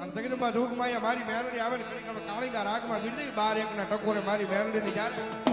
અને જગદંબા જોગમાં મારી મેરડી આવે ને કઈ કાળીના રાગમાં બીજી 12 1 ના ટકોરે મારી મેરડીની જ્યારે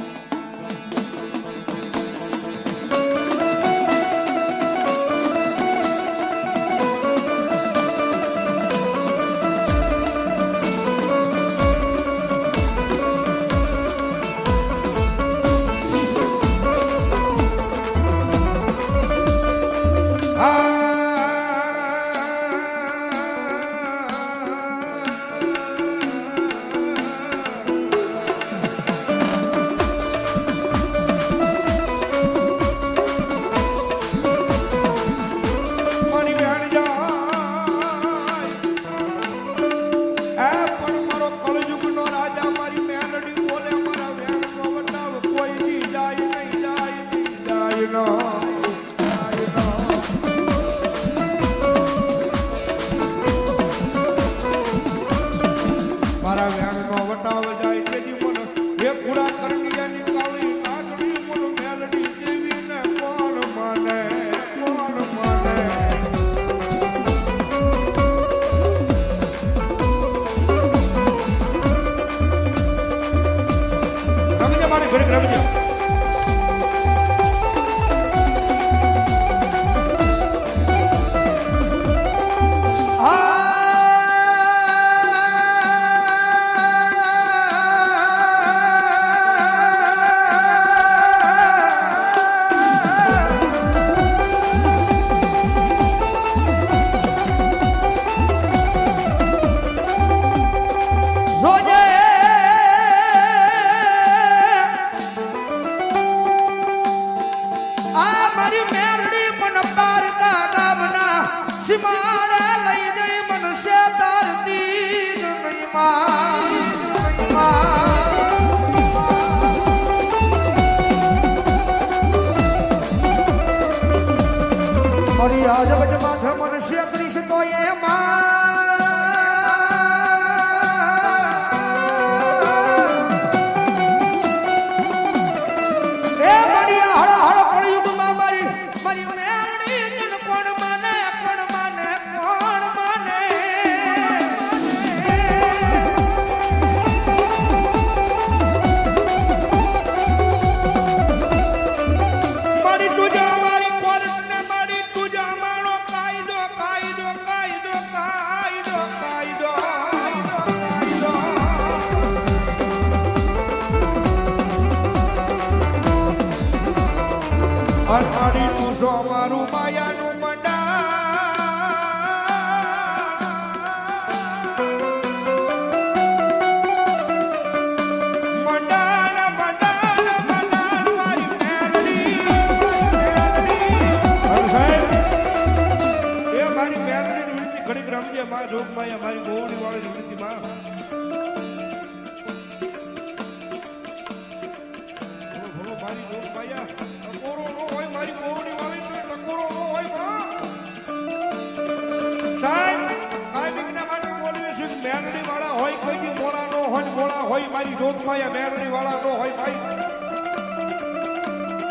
મારી જોગમાં મેરડી વાળા નો હોય ભાઈ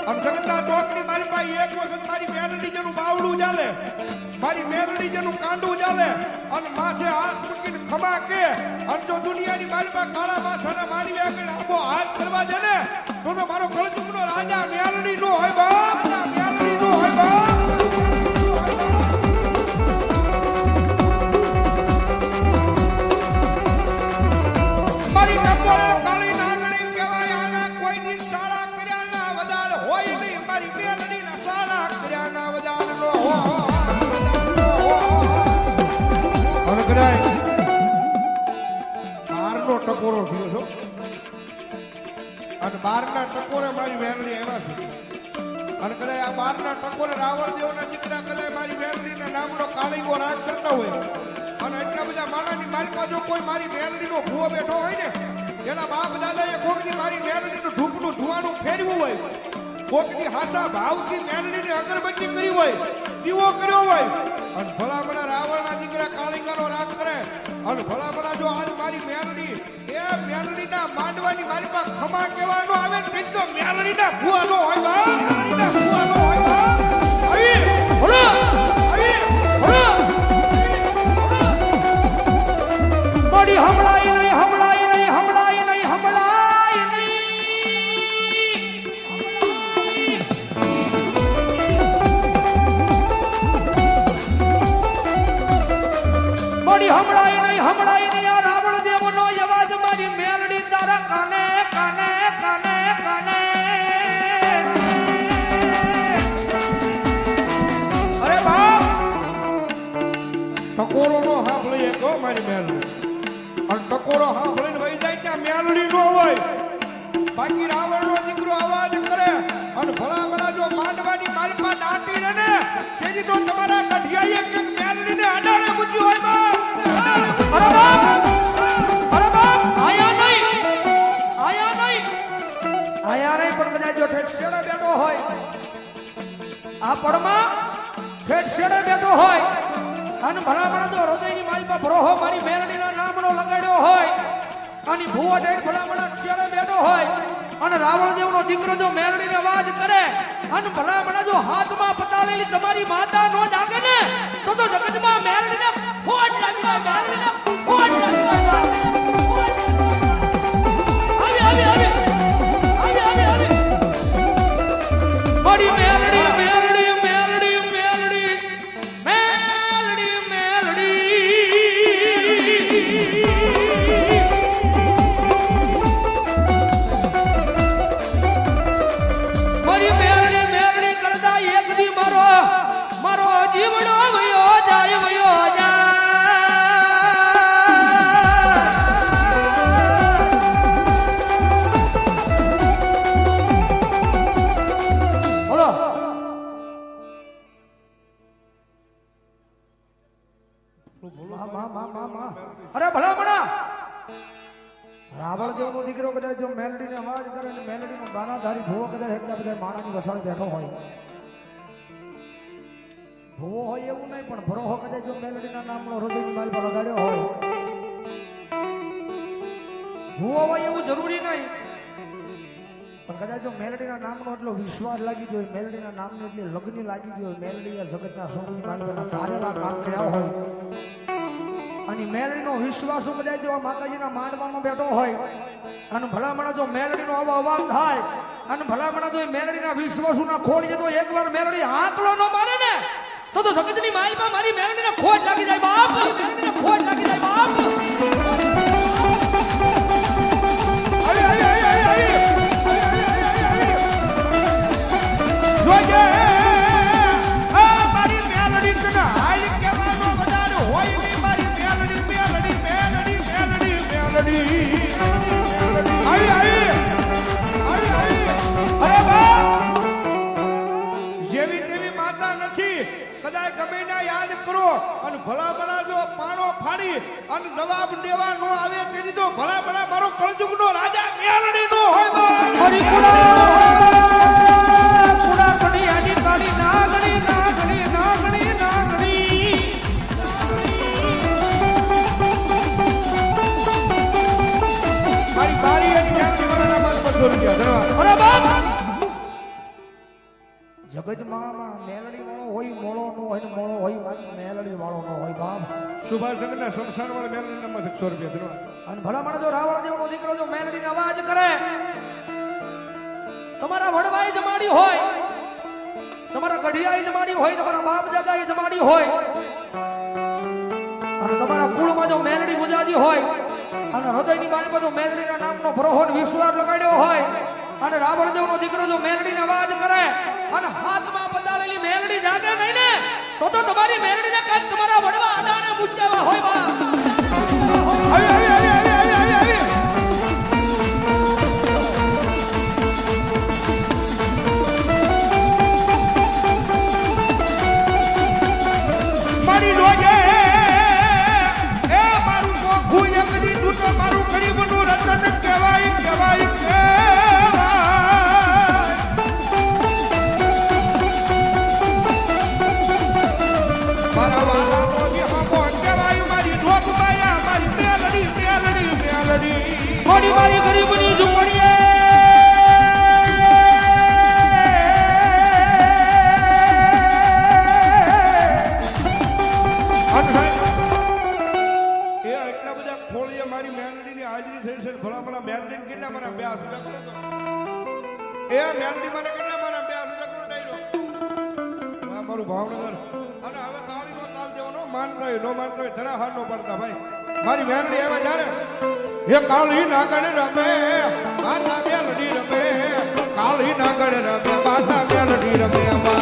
અને જગતના ચોકની મારી પાસે એક વખત મારી મેરડી જેનું બાવડું ચાલે મારી મેરડી જેનું કાંડું ચાલે અને માથે હાથ મૂકીને ખમા કે અને જો દુનિયાની મારી પાસે કાળા માથાના મારી આગળ આબો હાથ કરવા દે ને તો મારો કળજુગનો રાજા મેરડી નો હોય બાપ મેરડી નો હોય બાપ ટકોરો થયો છો અને 12 ટકોરે મારી મેરડી એવા છે અને કદાચ આ 12 ટકોરે રાવણ દેવના દીકરા કદાચ મારી મેરડીના નામનો કાળીગો રાજ કરતા હોય અને એટલા બધા માણાની મારી પાસે કોઈ મારી મેરડીનો ભૂવો બેઠો હોય ને એના બાપ દાદાએ કોકની મારી મેરડીનું ધૂપનું ધુવાનું ફેરવ્યું હોય કોકની હાસા ભાવથી મેરડીની અગરબત્તી કરી હોય દીવો કર્યો હોય અને ભલામણા રાવણના દીકરા કાળીગાનો રાજ કરે અને ભલામણા જો આજ મારી મેરડી એ મેરડીના માંડવાની મારી પાસે ખમા કહેવાનો આવે ને કઈ તો મેરડીના ભૂવાનો હોય બા મેરડીના ભૂવાનો હોય બા આવી ભલા આવી ભલા ઘડી હમણાય નહીં આ રાવણ દેવનો અવાજ મારી મેલડી તારા કાને કાને કાને કાને અરે બાપ ટકોરો નો સાંભળીએ કહો મારી મેલડી અને ટકોરો સાંભળીને વહી જાય ત્યાં મેલડી નો હોય બાકી રાવણ નો દીકરો અવાજ કરે અને ભલા ભલા જો માંડવાની મારી પાસે દાટી રહે ને તેથી તો તમારા કઢિયાએ કે મેલડી ને અડાડે મૂકી હોય બાપ આયા નહીં પણ કદાચ જો ઠેઠ શેડે બેઠો હોય આ પડમાં ઠેઠ શેડે બેઠો હોય અને ભલામણા જો હૃદયની મારી પર ભરોહો મારી મેલડીના નામનો લગાડ્યો હોય અને ભૂવો ઠેઠ ભલામણા શેડે બેઠો હોય અને રાવણ દેવનો દીકરો જો મેલડીને અવાજ કરે અને ભલામણા જો હાથમાં પતાળેલી તમારી માતા નો જાગે ને તો જગતમાં મેલડીને ફોડ લાગી જાય મેલડીને ફોડ લાગી જાય મારી મેલડી મેલડી મેલડી મેલડી મેલડી મેલડી મારી મેલડી મેલડી કરતા એક દી મારો મારો જીવડો વયો જાય અરે ભલામણા રાવણ દેવનો દીકરો કદાચ જો મેલડીને અવાજ કરે ને મેલડીનો ગાનાધારી ભૂવો કદાચ એટલા બધા માણાની વસાળ બેઠો હોય ભૂવો હોય એવું નહીં પણ ભરોહો કદાચ જો મેલડીના નામનો હૃદયની માલ પર લગાડ્યો હોય ભૂવો હોય એવું જરૂરી નહીં પણ કદાચ જો મેલડીના નામનો એટલો વિશ્વાસ લાગી ગયો હોય મેલડીના નામની એટલી લગ્ન લાગી ગયો હોય મેલડી જગતના સોની માલ પર ધારેલા કામ કર્યા હોય અને મેલડીનો વિશ્વાસ કદાચ જો માતાજીના માંડવામાં બેઠો હોય અને ભલામણા જો મેલડીનો આવો અવાજ થાય અને ભલામણા જો મેલડીના વિશ્વાસુના ખોલીએ તો એકવાર મેલડી આંકલો ન મારે ને તો જગતની માલમાં મારી મેલડીને ખોટ લાગી જાય બાપ મેલડીને ખોટ લાગી જાય બાપ જેવી તેવી માતા નથી કદાચ ગમે ના યાદ કરો અને ભલા ભલા જો પાણો ફાડી અને જવાબ દેવા નો આવે તેથી તો ભલા ભલા મારો કળજુગ નો રાજા મેલડી નો હોય જગતમાં મેલડી વાળો હોય મોળો નો હોય મોળો હોય મારી મેલડી વાળો નો હોય બાપ સુભાષનગરના શમશાન વાળા મેલડી નામ 100 રૂપિયા ધરવા અને ભલામણ જો રાવણ દેવનો દીકરો જો મેલડીનો અવાજ કરે તમારા વડવાઈ જમાડી હોય તમારા ગઢિયાઈ જમાડી હોય તમારા બાપ દાદાઈ જમાડી હોય અને તમારા કુળમાં જો મેલડી મુજાદી હોય અને હૃદયની બાજુ જો મેલડીના નામનો ભરોહો વિશ્વાસ લગાડ્યો હોય અને રાવણ દેવનો દીકરો જો મેલડીનો અવાજ કરે અને હાથમાં પતાળેલી મેલડી જાગે નહીં ને તો તમારી મેલડીને કાંઈક તમારા વડવા આડાને મુજાવા હોય બા મારી રોજે એ મારું મોખું એકડી તું તો મારું ગરીબનું રતન કહેવાય કહેવાય મારી ગરીબની ઝૂંપડીએ એટલા બધા ખોળીએ મારી મેલડીની હાજરી થઈ છે ભલામણા મેલડીને કેટલા મને બે સુધા કરો એ મેલડી મને કેટલા મને બે સુધા કરો ડાયરો મારું ભાવનગર અને હવે તાળીનો તાલ દેવાનો માનતા હોય નો માનતા હોય જરા હાર નો પડતા ભાઈ મારી મેલડી આવ્યા જ્યારે એ કાળી નાગણ રમે માતા મેલડી રમે કાળી નાગણ રમે માતા મેલડી રમે